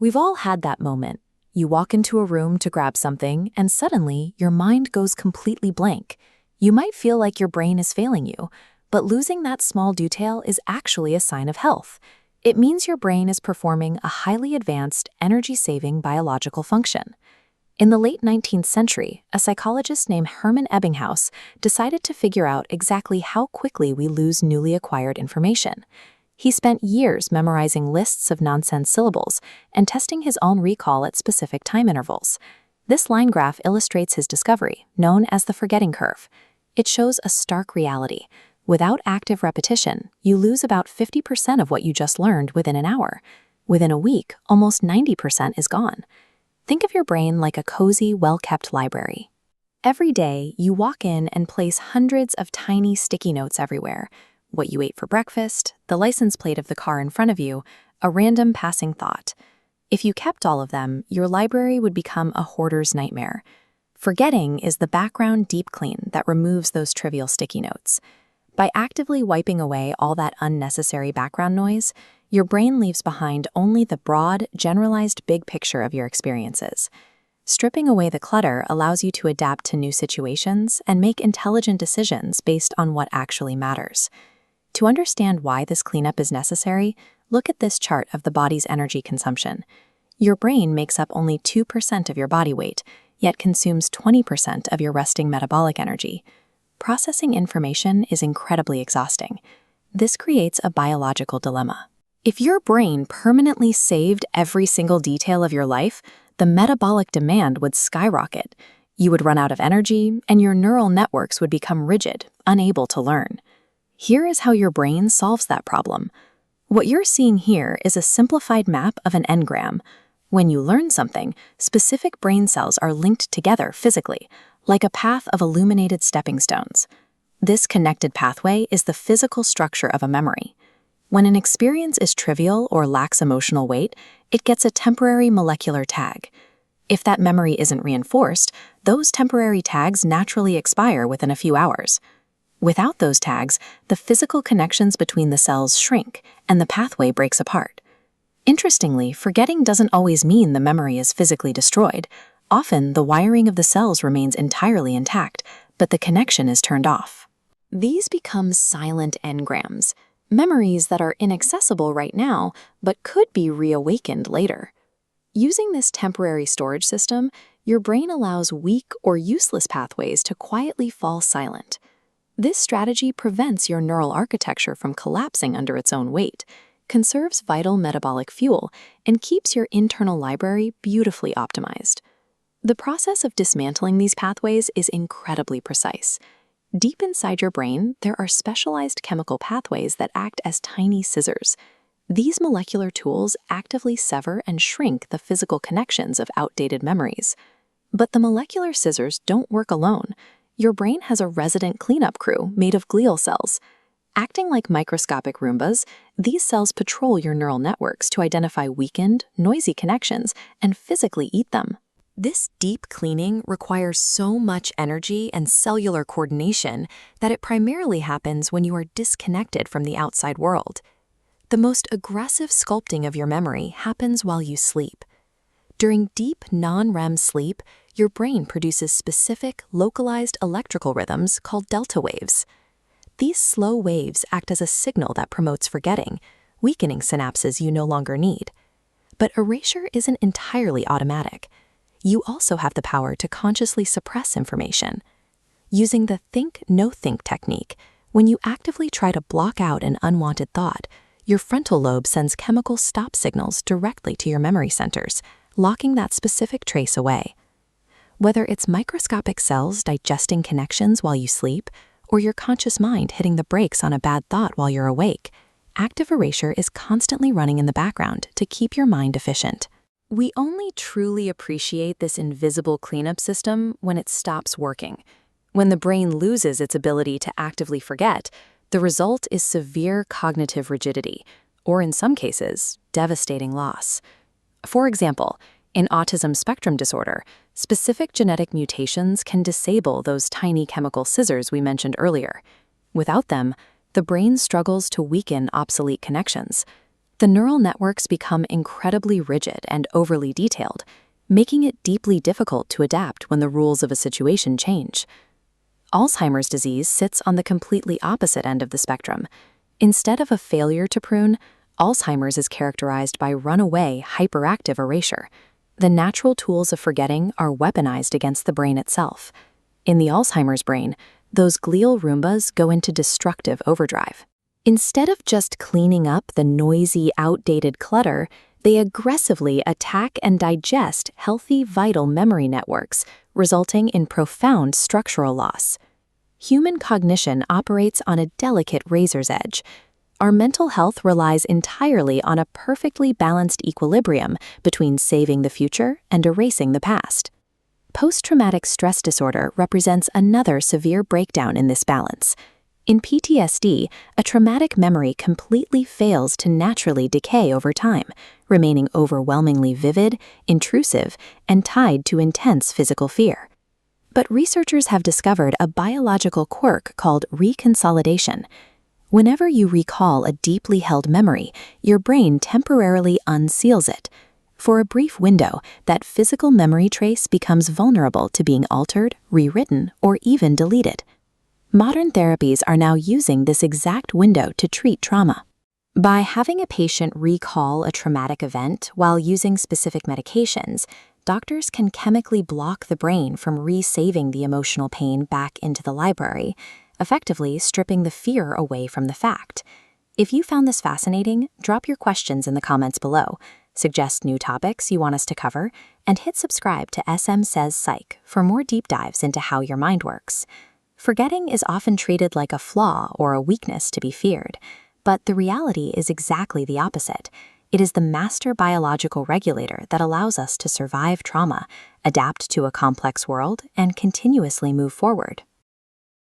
We've all had that moment. You walk into a room to grab something, and suddenly your mind goes completely blank. You might feel like your brain is failing you, but losing that small detail is actually a sign of health. It means your brain is performing a highly advanced, energy-saving biological function. In the late 19th century, a psychologist named Hermann Ebbinghaus decided to figure out exactly how quickly we lose newly acquired information. He spent years memorizing lists of nonsense syllables and testing his own recall at specific time intervals. This line graph illustrates his discovery, known as the forgetting curve. It shows a stark reality. Without active repetition, you lose about 50% of what you just learned within an hour. Within a week, almost 90% is gone. Think of your brain like a cozy, well-kept library. Every day, you walk in and place hundreds of tiny sticky notes everywhere. What you ate for breakfast, the license plate of the car in front of you, a random passing thought. If you kept all of them, your library would become a hoarder's nightmare. Forgetting is the background deep clean that removes those trivial sticky notes. By actively wiping away all that unnecessary background noise, your brain leaves behind only the broad, generalized big picture of your experiences. Stripping away the clutter allows you to adapt to new situations and make intelligent decisions based on what actually matters. To understand why this cleanup is necessary, look at this chart of the body's energy consumption. Your brain makes up only 2% of your body weight, yet consumes 20% of your resting metabolic energy. Processing information is incredibly exhausting. This creates a biological dilemma. If your brain permanently saved every single detail of your life, the metabolic demand would skyrocket. You would run out of energy, and your neural networks would become rigid, unable to learn. Here is how your brain solves that problem. What you're seeing here is a simplified map of an engram. When you learn something, specific brain cells are linked together physically, like a path of illuminated stepping stones. This connected pathway is the physical structure of a memory. When an experience is trivial or lacks emotional weight, it gets a temporary molecular tag. If that memory isn't reinforced, those temporary tags naturally expire within a few hours. Without those tags, the physical connections between the cells shrink, and the pathway breaks apart. Interestingly, forgetting doesn't always mean the memory is physically destroyed. Often, the wiring of the cells remains entirely intact, but the connection is turned off. These become silent engrams, memories that are inaccessible right now, but could be reawakened later. Using this temporary storage system, your brain allows weak or useless pathways to quietly fall silent. This strategy prevents your neural architecture from collapsing under its own weight, conserves vital metabolic fuel, and keeps your internal library beautifully optimized. The process of dismantling these pathways is incredibly precise. Deep inside your brain, there are specialized chemical pathways that act as tiny scissors. These molecular tools actively sever and shrink the physical connections of outdated memories. But the molecular scissors don't work alone. Your brain has a resident cleanup crew made of glial cells. Acting like microscopic Roombas, these cells patrol your neural networks to identify weakened, noisy connections and physically eat them. This deep cleaning requires so much energy and cellular coordination that it primarily happens when you are disconnected from the outside world. The most aggressive sculpting of your memory happens while you sleep. During deep non-REM sleep, your brain produces specific, localized electrical rhythms called delta waves. These slow waves act as a signal that promotes forgetting, weakening synapses you no longer need. But erasure isn't entirely automatic. You also have the power to consciously suppress information. Using the think-no-think technique, when you actively try to block out an unwanted thought, your frontal lobe sends chemical stop signals directly to your memory centers, locking that specific trace away. Whether it's microscopic cells digesting connections while you sleep, or your conscious mind hitting the brakes on a bad thought while you're awake, active erasure is constantly running in the background to keep your mind efficient. We only truly appreciate this invisible cleanup system when it stops working. When the brain loses its ability to actively forget, the result is severe cognitive rigidity, or in some cases, devastating loss. For example, in autism spectrum disorder, specific genetic mutations can disable those tiny chemical scissors we mentioned earlier. Without them, the brain struggles to weaken obsolete connections. The neural networks become incredibly rigid and overly detailed, making it deeply difficult to adapt when the rules of a situation change. Alzheimer's disease sits on the completely opposite end of the spectrum. Instead of a failure to prune, Alzheimer's is characterized by runaway, hyperactive erasure. The natural tools of forgetting are weaponized against the brain itself. In the Alzheimer's brain, those glial Roombas go into destructive overdrive. Instead of just cleaning up the noisy, outdated clutter, they aggressively attack and digest healthy, vital memory networks, resulting in profound structural loss. Human cognition operates on a delicate razor's edge. Our mental health relies entirely on a perfectly balanced equilibrium between saving the future and erasing the past. Post-traumatic stress disorder represents another severe breakdown in this balance. In PTSD, a traumatic memory completely fails to naturally decay over time, remaining overwhelmingly vivid, intrusive, and tied to intense physical fear. But researchers have discovered a biological quirk called reconsolidation. Whenever you recall a deeply held memory, your brain temporarily unseals it. For a brief window, that physical memory trace becomes vulnerable to being altered, rewritten, or even deleted. Modern therapies are now using this exact window to treat trauma. By having a patient recall a traumatic event while using specific medications, doctors can chemically block the brain from resaving the emotional pain back into the library, effectively stripping the fear away from the fact. If you found this fascinating, drop your questions in the comments below, suggest new topics you want us to cover, and hit subscribe to SM Says Psych for more deep dives into how your mind works. Forgetting is often treated like a flaw or a weakness to be feared, but the reality is exactly the opposite. It is the master biological regulator that allows us to survive trauma, adapt to a complex world, and continuously move forward.